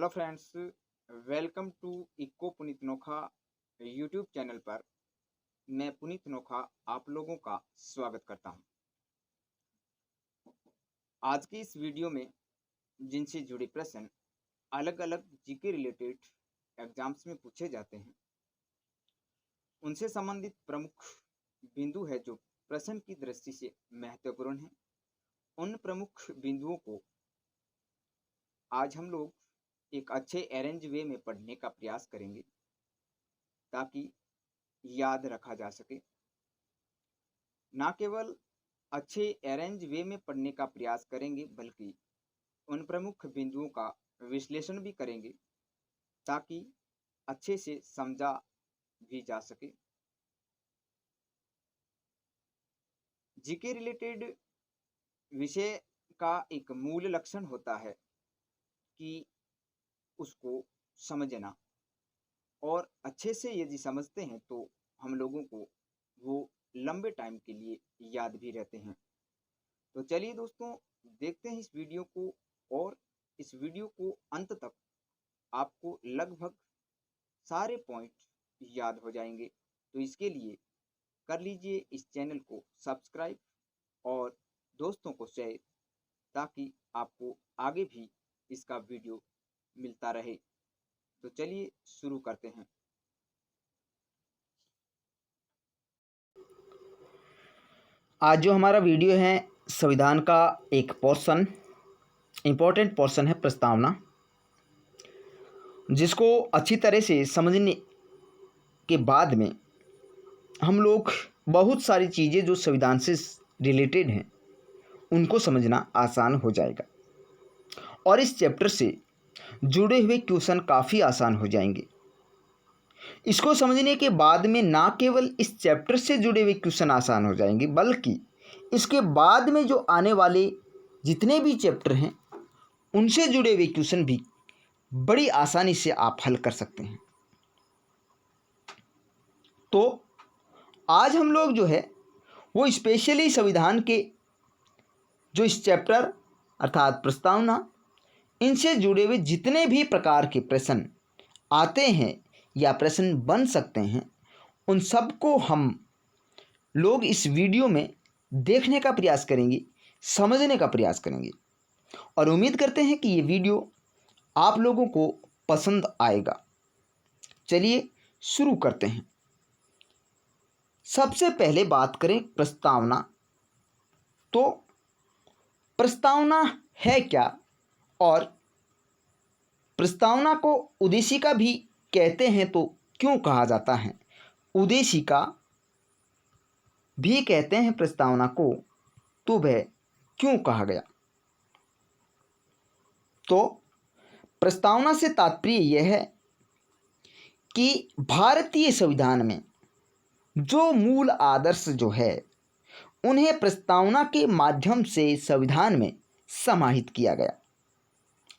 Hello friends, welcome to eco Puneet Nokha YouTube channel पर मैं पुनीत नोखा आप लोगों का स्वागत करता हूं। आज की इस वीडियो में जिनसे जुड़े प्रश्न अलग अलग जीके रिलेटेड एग्जाम्स में पूछे जाते हैं, उनसे संबंधित प्रमुख बिंदु है जो प्रश्न की दृष्टि से महत्वपूर्ण है। उन प्रमुख बिंदुओं को आज हम लोग एक अच्छे अरेंज वे में पढ़ने का प्रयास करेंगे ताकि याद रखा जा सके। ना केवल अच्छे अरेंज वे में पढ़ने का प्रयास करेंगे बल्कि उन प्रमुख बिंदुओं का विश्लेषण भी करेंगे ताकि अच्छे से समझा भी जा सके। जीके रिलेटेड विषय का एक मूल लक्षण होता है कि उसको समझना, और अच्छे से यदि समझते हैं तो हम लोगों को वो लंबे टाइम के लिए याद भी रहते हैं। तो चलिए दोस्तों, देखते हैं इस वीडियो को, और इस वीडियो को अंत तक आपको लगभग सारे पॉइंट याद हो जाएंगे। तो इसके लिए कर लीजिए इस चैनल को सब्सक्राइब और दोस्तों को शेयर, ताकि आपको आगे भी इसका वीडियो मिलता रहे। तो चलिए शुरू करते हैं। आज जो हमारा वीडियो है संविधान का एक पोर्शन, इम्पोर्टेंट पोर्शन है प्रस्तावना, जिसको अच्छी तरह से समझने के बाद में हम लोग बहुत सारी चीज़ें जो संविधान से रिलेटेड हैं उनको समझना आसान हो जाएगा, और इस चैप्टर से जुड़े हुए क्वेश्चन काफ़ी आसान हो जाएंगे। इसको समझने के बाद में ना केवल इस चैप्टर से जुड़े हुए क्वेश्चन आसान हो जाएंगे, बल्कि इसके बाद में जो आने वाले जितने भी चैप्टर हैं उनसे जुड़े हुए क्वेश्चन भी बड़ी आसानी से आप हल कर सकते हैं। तो आज हम लोग जो है वो स्पेशली संविधान के जो इस चैप्टर अर्थात प्रस्तावना, इनसे जुड़े हुए जितने भी प्रकार के प्रश्न आते हैं या प्रश्न बन सकते हैं, उन सबको हम लोग इस वीडियो में देखने का प्रयास करेंगे, समझने का प्रयास करेंगे, और उम्मीद करते हैं कि ये वीडियो आप लोगों को पसंद आएगा। चलिए शुरू करते हैं। सबसे पहले बात करें प्रस्तावना। तो प्रस्तावना है क्या, और प्रस्तावना को उद्देशिका भी कहते हैं तो क्यों कहा जाता है, उद्देशिका भी कहते हैं प्रस्तावना को तो वह क्यों कहा गया। तो प्रस्तावना से तात्पर्य यह है कि भारतीय संविधान में जो मूल आदर्श जो है उन्हें प्रस्तावना के माध्यम से संविधान में समाहित किया गया,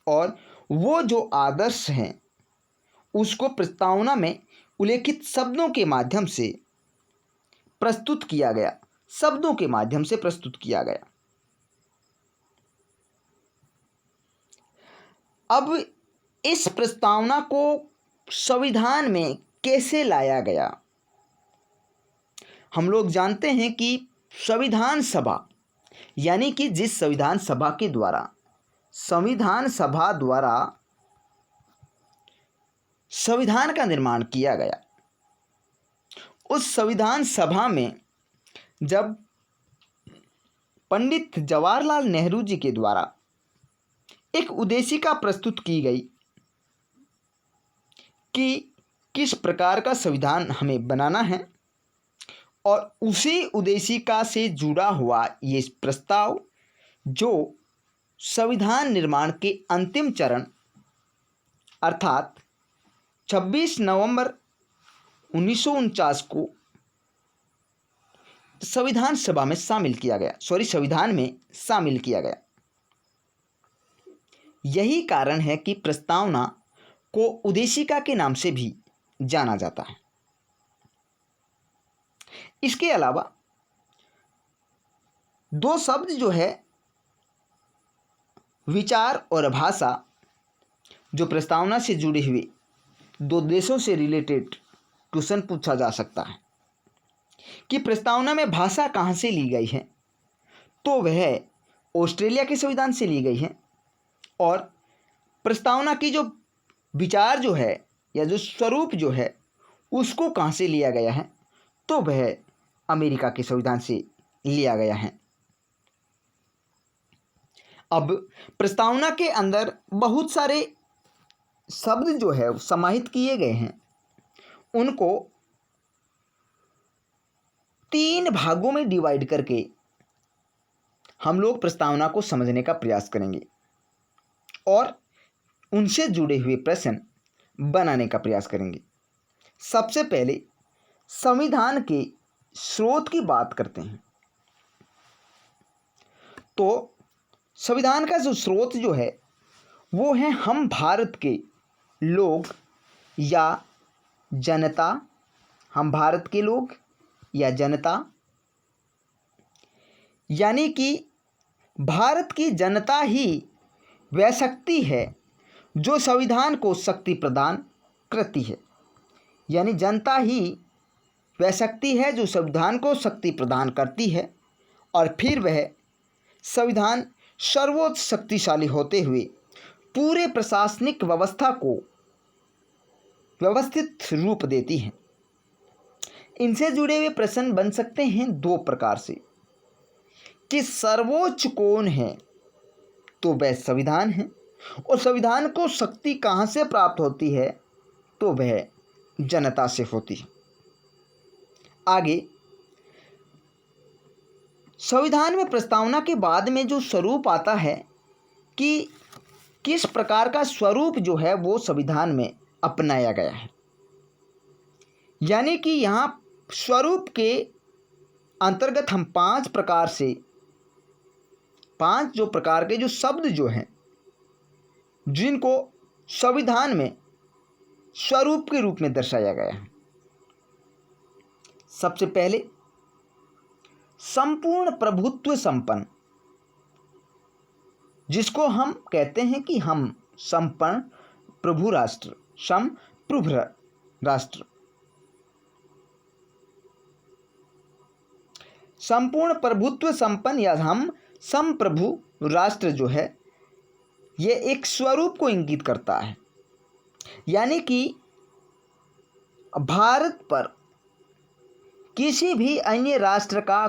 और वो जो आदर्श हैं उसको प्रस्तावना में उल्लेखित शब्दों के माध्यम से प्रस्तुत किया गया, शब्दों के माध्यम से प्रस्तुत किया गया। अब इस प्रस्तावना को संविधान में कैसे लाया गया। हम लोग जानते हैं कि संविधान सभा, यानी कि जिस संविधान सभा के द्वारा संविधान सभा द्वारा संविधान का निर्माण किया गया, उस संविधान सभा में जब पंडित जवाहरलाल नेहरू जी के द्वारा एक उद्देशिका प्रस्तुत की गई कि किस प्रकार का संविधान हमें बनाना है, और उसी उद्देशिका से जुड़ा हुआ ये प्रस्ताव जो संविधान निर्माण के अंतिम चरण अर्थात 26 नवंबर 1949 को संविधान सभा में शामिल किया गया, संविधान में शामिल किया गया। यही कारण है कि प्रस्तावना को उद्देशिका के नाम से भी जाना जाता है। इसके अलावा दो शब्द जो है विचार और भाषा, जो प्रस्तावना से जुड़े हुए दो देशों से रिलेटेड क्वेश्चन पूछा जा सकता है कि प्रस्तावना में भाषा कहाँ से ली गई है, तो वह ऑस्ट्रेलिया के संविधान से ली गई है। और प्रस्तावना की जो विचार जो है या जो स्वरूप जो है उसको कहाँ से लिया गया है, तो वह अमेरिका के संविधान से लिया गया है। अब प्रस्तावना के अंदर बहुत सारे शब्द जो है समाहित किए गए हैं, उनको 3 भागों में डिवाइड करके हम लोग प्रस्तावना को समझने का प्रयास करेंगे और उनसे जुड़े हुए प्रश्न बनाने का प्रयास करेंगे। सबसे पहले संविधान के स्रोत की बात करते हैं। तो संविधान का जो स्रोत जो है वो है हम भारत के लोग या जनता, हम भारत के लोग या जनता, यानी कि भारत की जनता ही वह शक्ति है जो संविधान को शक्ति प्रदान करती है। यानी जनता ही वह शक्ति है जो संविधान को शक्ति प्रदान करती है और फिर वह संविधान सर्वोच्च शक्तिशाली होते हुए पूरे प्रशासनिक व्यवस्था को व्यवस्थित रूप देती है। इनसे जुड़े हुए प्रश्न बन सकते हैं 2 प्रकार से कि सर्वोच्च कौन है, तो वह संविधान है, और संविधान को शक्ति कहाँ से प्राप्त होती है, तो वह जनता से होती है। आगे संविधान में प्रस्तावना के बाद में जो स्वरूप आता है कि किस प्रकार का स्वरूप जो है वो संविधान में अपनाया गया है। यानी कि यहाँ स्वरूप के अंतर्गत हम 5 प्रकार से 5 जो प्रकार के जो शब्द जो हैं जिनको संविधान में स्वरूप के रूप में दर्शाया गया है। सबसे पहले संपूर्ण प्रभुत्व संपन्न, जिसको हम कहते हैं कि हम संपूर्ण प्रभु राष्ट्र, संप्रभु राष्ट्र, संपूर्ण प्रभुत्व संपन्न या हम संप्रभु राष्ट्र जो है ये एक स्वरूप को इंगित करता है। यानी कि भारत पर किसी भी अन्य राष्ट्र का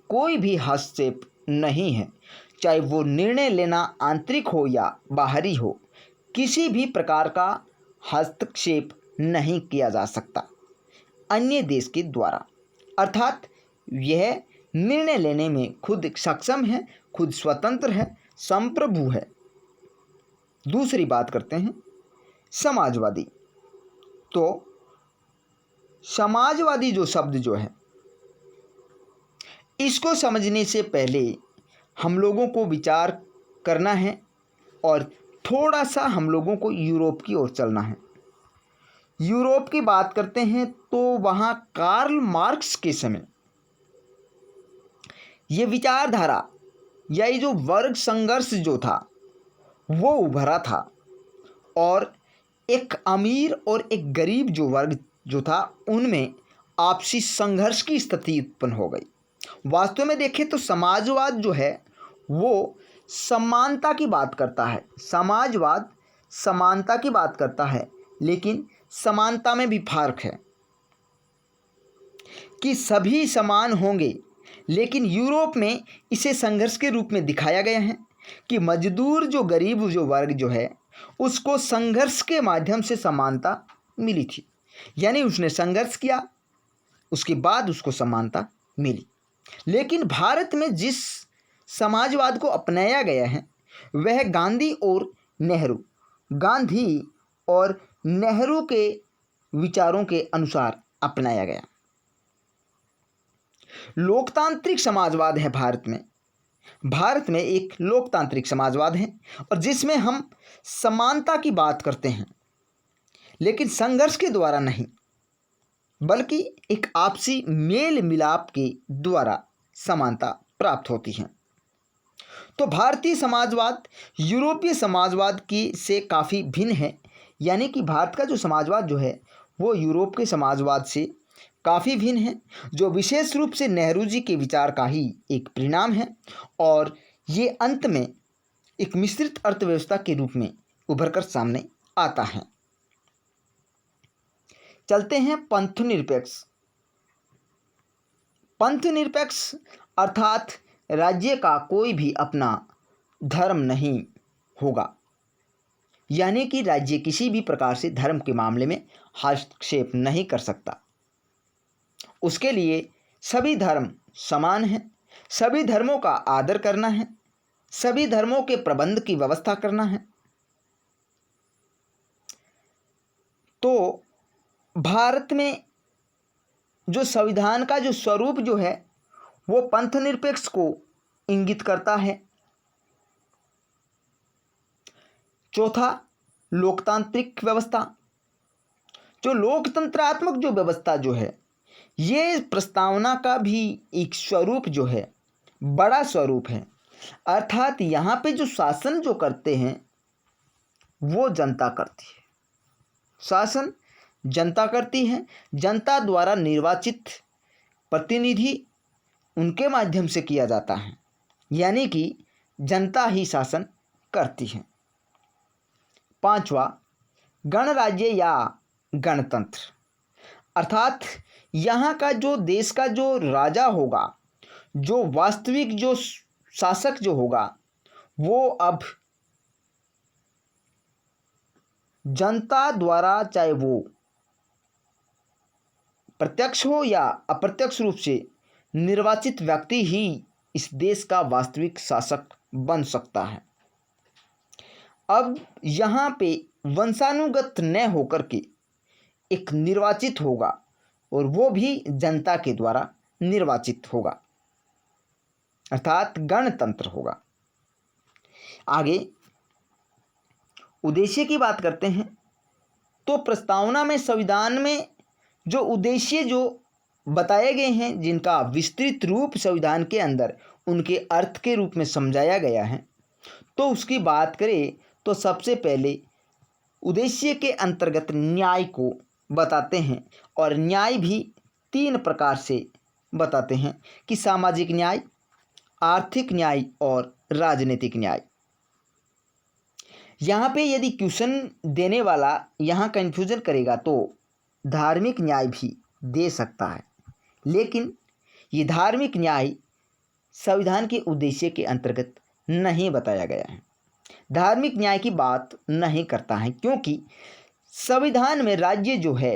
कोई भी हस्तक्षेप नहीं है, चाहे वो निर्णय लेना आंतरिक हो या बाहरी हो, किसी भी प्रकार का हस्तक्षेप नहीं किया जा सकता अन्य देश के द्वारा। अर्थात यह निर्णय लेने में खुद सक्षम है, खुद स्वतंत्र है, संप्रभु है। दूसरी बात करते हैं समाजवादी। तो समाजवादी जो शब्द जो है इसको समझने से पहले हम लोगों को विचार करना है और थोड़ा सा हम लोगों को यूरोप की ओर चलना है। यूरोप की बात करते हैं तो वहाँ कार्ल मार्क्स के समय ये विचारधारा या ये जो वर्ग संघर्ष जो था वो उभरा था और एक अमीर और एक गरीब जो वर्ग जो था उनमें आपसी संघर्ष की स्थिति उत्पन्न हो गई। वास्तव में देखें तो समाजवाद जो है वो समानता की बात करता है, समाजवाद समानता की बात करता है, लेकिन समानता में भी फर्क है कि सभी समान होंगे। लेकिन यूरोप में इसे संघर्ष के रूप में दिखाया गया है कि मजदूर जो गरीब जो वर्ग जो है उसको संघर्ष के माध्यम से समानता मिली थी। यानी उसने संघर्ष किया, उसके बाद उसको समानता मिली। लेकिन भारत में जिस समाजवाद को अपनाया गया है वह गांधी और नेहरू के विचारों के अनुसार अपनाया गया। लोकतांत्रिक समाजवाद है भारत में एक लोकतांत्रिक समाजवाद है और जिसमें हम समानता की बात करते हैं, लेकिन संघर्ष के द्वारा नहीं बल्कि एक आपसी मेल मिलाप के द्वारा समानता प्राप्त होती है। तो भारतीय समाजवाद यूरोपीय समाजवाद की से काफ़ी भिन्न है, यानी कि भारत का जो समाजवाद जो है वो यूरोप के समाजवाद से काफ़ी भिन्न है, जो विशेष रूप से नेहरू जी के विचार का ही एक परिणाम है, और ये अंत में एक मिश्रित अर्थव्यवस्था के रूप में उभर कर सामने आता है। चलते हैं पंथनिरपेक्ष। पंथनिरपेक्ष अर्थात राज्य का कोई भी अपना धर्म नहीं होगा, यानी कि राज्य किसी भी प्रकार से धर्म के मामले में हस्तक्षेप नहीं कर सकता। उसके लिए सभी धर्म समान हैं, सभी धर्मों का आदर करना है, सभी धर्मों के प्रबंध की व्यवस्था करना है। तो भारत में जो संविधान का जो स्वरूप जो है वो पंथनिरपेक्ष को इंगित करता है। चौथा, लोकतांत्रिक व्यवस्था। जो लोकतंत्रात्मक जो व्यवस्था जो है ये प्रस्तावना का भी एक स्वरूप जो है बड़ा स्वरूप है, अर्थात यहाँ पे जो शासन जो करते हैं वो जनता करती है। शासन जनता करती है, जनता द्वारा निर्वाचित प्रतिनिधि उनके माध्यम से किया जाता है, यानी कि जनता ही शासन करती है। पांचवा, गणराज्य या गणतंत्र, अर्थात यहाँ का जो देश का जो राजा होगा, जो वास्तविक जो शासक जो होगा वो अब जनता द्वारा, चाहे वो प्रत्यक्ष हो या अप्रत्यक्ष रूप से निर्वाचित व्यक्ति ही इस देश का वास्तविक शासक बन सकता है। अब यहाँ पे वंशानुगत न होकर के एक निर्वाचित होगा और वो भी जनता के द्वारा निर्वाचित होगा, अर्थात गणतंत्र होगा। आगे उद्देश्य की बात करते हैं तो प्रस्तावना में संविधान में जो उद्देश्य जो बताए गए हैं, जिनका विस्तृत रूप संविधान के अंदर उनके अर्थ के रूप में समझाया गया है, तो उसकी बात करें तो सबसे पहले उद्देश्य के अंतर्गत न्याय को बताते हैं, और न्याय भी 3 प्रकार से बताते हैं कि सामाजिक न्याय, आर्थिक न्याय और राजनीतिक न्याय। यहाँ पे यदि क्वेश्चन देने वाला यहाँ कन्फ्यूजन करेगा तो धार्मिक न्याय भी दे सकता है, लेकिन ये धार्मिक न्याय संविधान के उद्देश्य के अंतर्गत नहीं बताया गया है, धार्मिक न्याय की बात नहीं करता है, क्योंकि संविधान में राज्य जो है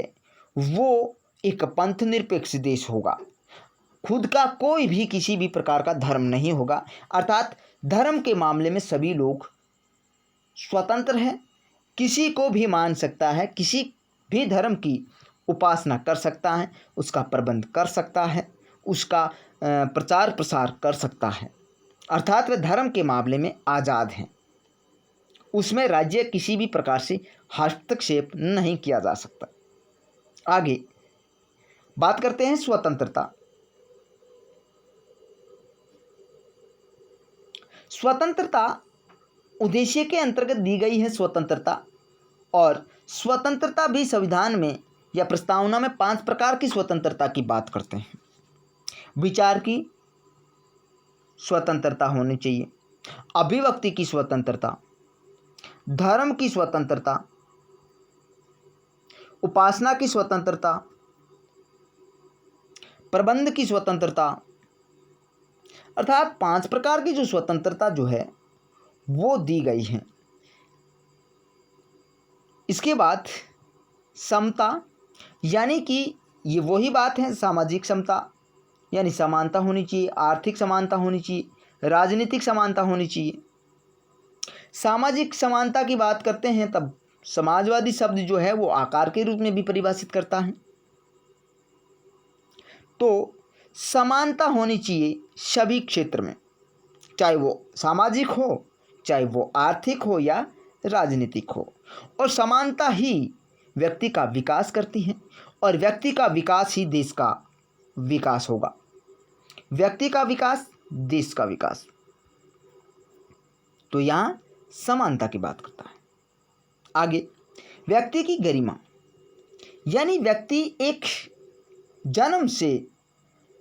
वो एक पंथनिरपेक्ष देश होगा, खुद का कोई भी किसी भी प्रकार का धर्म नहीं होगा, अर्थात धर्म के मामले में सभी लोग स्वतंत्र हैं, किसी को भी मान सकता है, किसी भी धर्म की उपासना कर सकता है, उसका प्रबंध कर सकता है, उसका प्रचार प्रसार कर सकता है, अर्थात वे धर्म के मामले में आज़ाद हैं। उसमें राज्य किसी भी प्रकार से हस्तक्षेप नहीं किया जा सकता। आगे बात करते हैं स्वतंत्रता। स्वतंत्रता उद्देश्य के अंतर्गत दी गई है स्वतंत्रता, और स्वतंत्रता भी संविधान में या प्रस्तावना में 5 प्रकार की स्वतंत्रता की बात करते हैं। विचार की स्वतंत्रता होनी चाहिए, अभिव्यक्ति की स्वतंत्रता, धर्म की स्वतंत्रता, उपासना की स्वतंत्रता, प्रबंध की स्वतंत्रता, अर्थात 5 प्रकार की जो स्वतंत्रता जो है वो दी गई है। इसके बाद समता, यानी कि ये वही बात है, सामाजिक समता यानी समानता होनी चाहिए, आर्थिक समानता होनी चाहिए, राजनीतिक समानता होनी चाहिए। सामाजिक समानता की बात करते हैं तब समाजवादी शब्द जो है वो आकार के रूप में भी परिभाषित करता है। तो समानता होनी चाहिए सभी क्षेत्र में, चाहे वो सामाजिक हो, चाहे वो आर्थिक हो या राजनीतिक हो, और समानता ही व्यक्ति का विकास करती है, और व्यक्ति का विकास ही देश का विकास होगा। व्यक्ति का विकास, देश का विकास। तो यहाँ समानता की बात करता है। आगे, व्यक्ति की गरिमा, यानी व्यक्ति एक जन्म से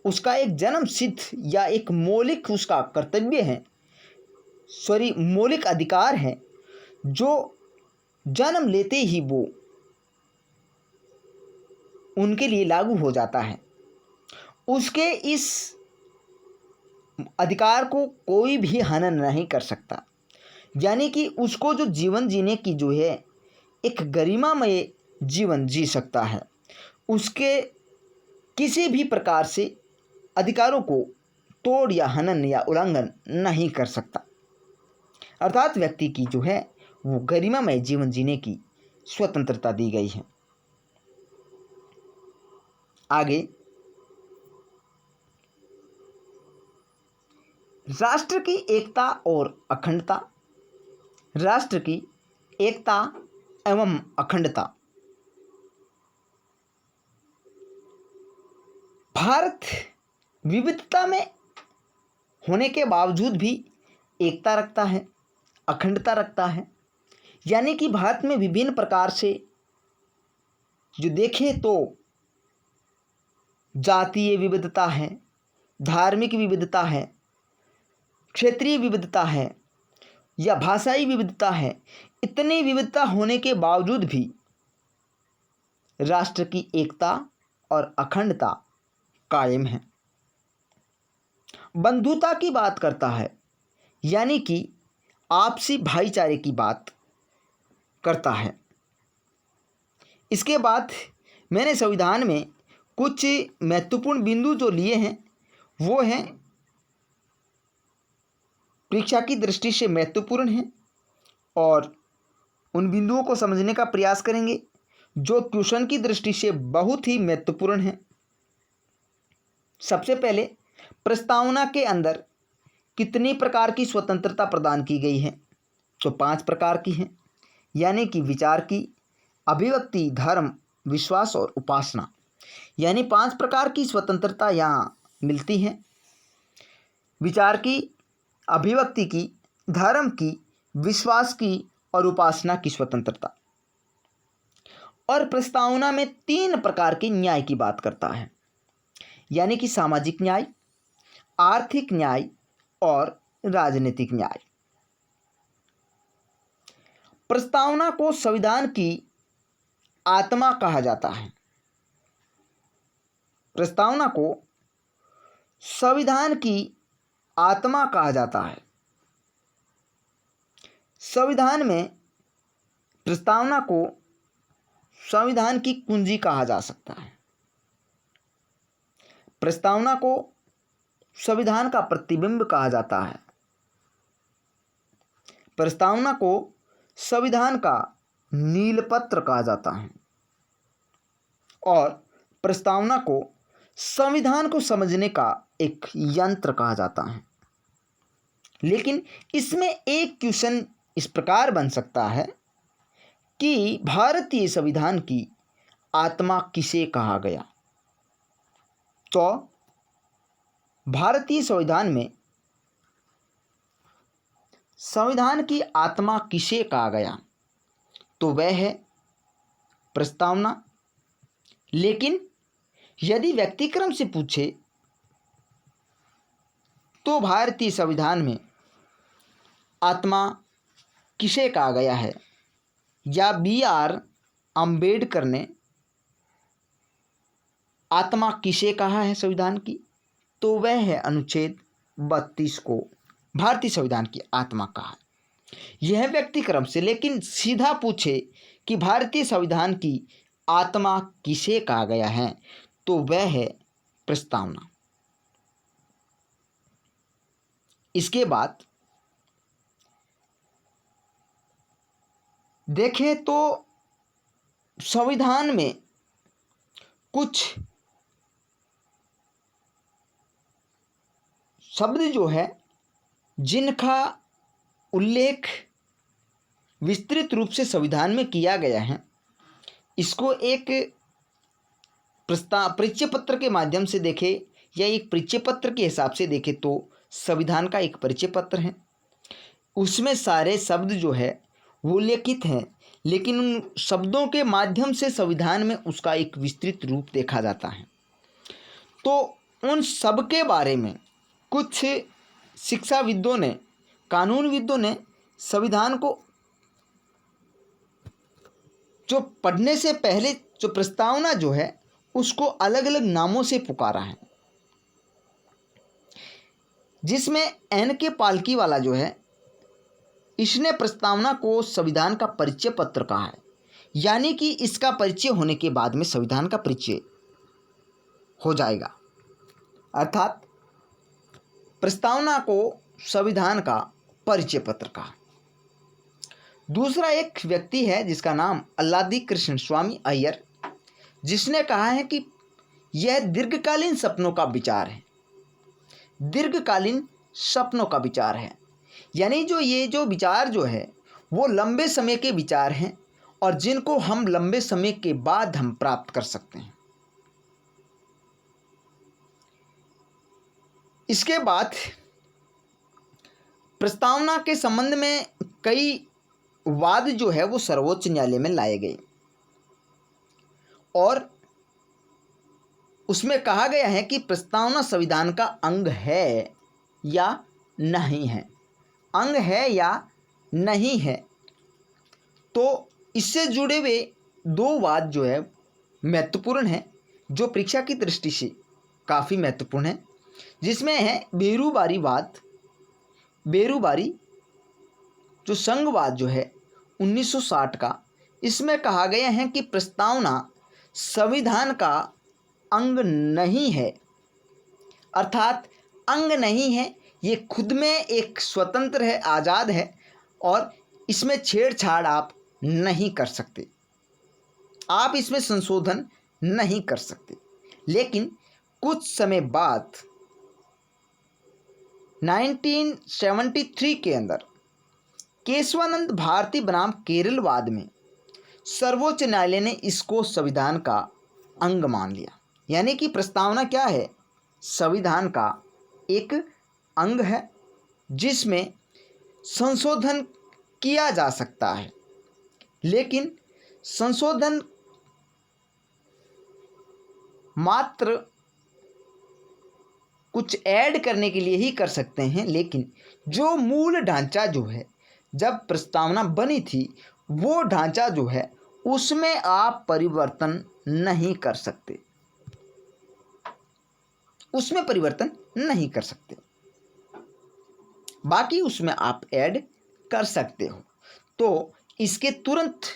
उसका एक जन्म सिद्ध या एक मौलिक उसका कर्तव्य है, मौलिक अधिकार है, जो जन्म लेते ही वो उनके लिए लागू हो जाता है। उसके इस अधिकार को कोई भी हनन नहीं कर सकता, यानी कि उसको जो जीवन जीने की जो है एक गरिमामय जीवन जी सकता है, उसके किसी भी प्रकार से अधिकारों को तोड़ या हनन या उल्लंघन नहीं कर सकता। अर्थात व्यक्ति की जो है वो गरिमामय जीवन जीने की स्वतंत्रता दी गई है। आगे, राष्ट्र की एकता और अखंडता। राष्ट्र की एकता एवं अखंडता। भारत विविधता में होने के बावजूद भी एकता रखता है, अखंडता रखता है, यानी कि भारत में विभिन्न प्रकार से जो देखें तो जातीय विविधता है, धार्मिक विविधता है, क्षेत्रीय विविधता है या भाषाई विविधता है। इतनी विविधता होने के बावजूद भी राष्ट्र की एकता और अखंडता कायम है। बंधुता की बात करता है, यानी कि आपसी भाईचारे की बात करता है। इसके बाद मैंने संविधान में कुछ महत्वपूर्ण बिंदु जो लिए हैं वो हैं परीक्षा की दृष्टि से महत्वपूर्ण हैं और उन बिंदुओं को समझने का प्रयास करेंगे जो क्वेश्चन की दृष्टि से बहुत ही महत्वपूर्ण हैं। सबसे पहले, प्रस्तावना के अंदर कितनी प्रकार की स्वतंत्रता प्रदान की गई है? तो 5 प्रकार की हैं, यानी कि विचार की, अभिव्यक्ति, धर्म, विश्वास और उपासना, यानी 5 प्रकार की स्वतंत्रता यहाँ मिलती हैं। विचार की, अभिव्यक्ति की, धर्म की, विश्वास की और उपासना की स्वतंत्रता। और प्रस्तावना में 3 प्रकार के न्याय की बात करता है, यानी कि सामाजिक न्याय, आर्थिक न्याय और राजनीतिक न्याय। प्रस्तावना को संविधान की आत्मा कहा जाता है। प्रस्तावना को संविधान की आत्मा कहा जाता है। संविधान में प्रस्तावना को संविधान की कुंजी कहा जा सकता है। प्रस्तावना को संविधान का प्रतिबिंब कहा जाता है। प्रस्तावना को संविधान का नीलपत्र कहा जाता है और प्रस्तावना को संविधान को समझने का एक यंत्र कहा जाता है। लेकिन इसमें एक क्वेश्चन इस प्रकार बन सकता है कि भारतीय संविधान की आत्मा किसे कहा गया? तो भारतीय संविधान में संविधान की आत्मा किसे कहा गया? तो वह है प्रस्तावना। लेकिन यदि व्यतिक्रम से पूछे तो भारतीय संविधान में आत्मा किसे कहा गया है, या B.R. अम्बेडकर ने आत्मा किसे कहा है संविधान की? तो वह है अनुच्छेद 32 को भारतीय संविधान की आत्मा कहा। यह व्यक्तिक्रम से, लेकिन सीधा पूछे कि भारतीय संविधान की आत्मा किसे कहा गया है, तो वह है प्रस्तावना। इसके बाद देखें तो संविधान में कुछ शब्द जो है जिनका उल्लेख विस्तृत रूप से संविधान में किया गया है, इसको एक परिचय पत्र के माध्यम से देखें या एक परिचय पत्र के हिसाब से देखें तो संविधान का एक परिचय पत्र है। उसमें सारे शब्द जो है वो लिखित हैं, लेकिन उन शब्दों के माध्यम से संविधान में उसका एक विस्तृत रूप देखा जाता है। तो उन सब के बारे में कुछ शिक्षाविदों ने, कानूनविदों ने संविधान को जो पढ़ने से पहले जो प्रस्तावना जो है उसको अलग अलग नामों से पुकारा है, जिसमें एन के पालकी वाला जो है इसने प्रस्तावना को संविधान का परिचय पत्र कहा है, यानी कि इसका परिचय होने के बाद में संविधान का परिचय हो जाएगा, अर्थात प्रस्तावना को संविधान का परिचय पत्र कहा। दूसरा एक व्यक्ति है जिसका नाम अल्लादी कृष्ण स्वामी अय्यर, जिसने कहा है कि यह दीर्घकालीन सपनों का विचार है। दीर्घकालीन सपनों का विचार है, यानी ये जो विचार जो है वो लंबे समय के विचार हैं और जिनको हम लंबे समय के बाद हम प्राप्त कर सकते हैं। इसके बाद प्रस्तावना के संबंध में कई वाद जो है वो सर्वोच्च न्यायालय में लाए गए और उसमें कहा गया है कि प्रस्तावना संविधान का अंग है या नहीं है, अंग है या नहीं है। तो इससे जुड़े हुए दो वाद जो है महत्वपूर्ण हैं, जो परीक्षा की दृष्टि से काफ़ी महत्वपूर्ण है, जिसमें है बेरुबारी वाद। बेरुबारी जो संघवाद जो है 1960 का, इसमें कहा गया है कि प्रस्तावना संविधान का अंग नहीं है, अर्थात अंग नहीं है, ये खुद में एक स्वतंत्र है, आज़ाद है और इसमें छेड़छाड़ आप नहीं कर सकते, आप इसमें संशोधन नहीं कर सकते। लेकिन कुछ समय बाद 1973 के अंदर केशवानंद भारती बनाम केरलवाद में सर्वोच्च न्यायालय ने इसको संविधान का अंग मान लिया, यानी कि प्रस्तावना क्या है, संविधान का एक अंग है जिसमें संशोधन किया जा सकता है, लेकिन संशोधन मात्र कुछ ऐड करने के लिए ही कर सकते हैं, लेकिन जो मूल ढांचा जो है जब प्रस्तावना बनी थी वो ढांचा जो है उसमें आप परिवर्तन नहीं कर सकते, उसमें परिवर्तन नहीं कर सकते, बाकी उसमें आप ऐड कर सकते हो। तो इसके तुरंत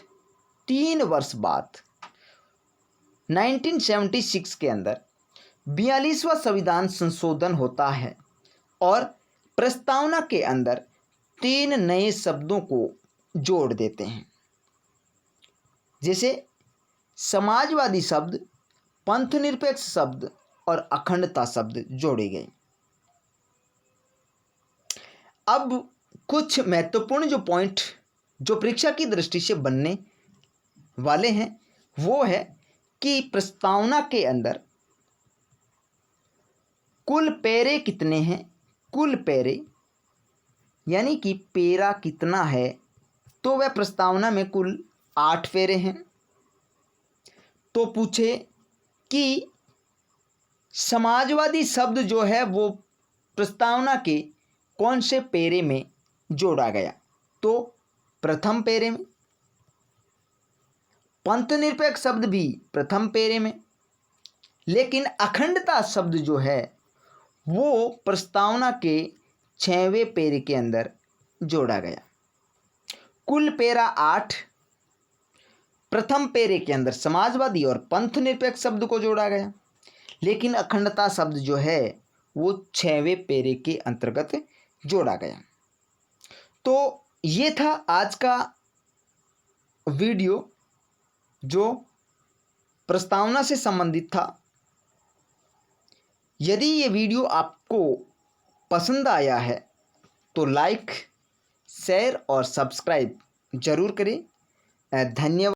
3 वर्ष बाद 1976 के अंदर 42वां संविधान संशोधन होता है और प्रस्तावना के अंदर 3 नए शब्दों को जोड़ देते हैं, जैसे समाजवादी शब्द, पंथनिरपेक्ष शब्द और अखंडता शब्द जोड़े गए। अब कुछ महत्वपूर्ण जो पॉइंट जो परीक्षा की दृष्टि से बनने वाले हैं वो है कि प्रस्तावना के अंदर कुल पैरे कितने हैं, कुल पैरे यानी कि पेरा कितना है, तो वह प्रस्तावना में कुल 8 पैरे हैं। तो पूछे कि समाजवादी शब्द जो है वो प्रस्तावना के कौन से पैरे में जोड़ा गया, तो प्रथम पैरे में। पंथनिरपेक्ष शब्द भी प्रथम पैरे में, लेकिन अखंडता शब्द जो है वो प्रस्तावना के 6वें पैरे के अंदर जोड़ा गया। कुल पैरा 8, प्रथम पैरे के अंदर समाजवादी और पंथनिरपेक्ष शब्द को जोड़ा गया, लेकिन अखंडता शब्द जो है वो 6वें पैरे के अंतर्गत जोड़ा गया। तो ये था आज का वीडियो जो प्रस्तावना से संबंधित था। यदि ये वीडियो आपको पसंद आया है तो लाइक, शेयर और सब्सक्राइब जरूर करें। धन्यवाद।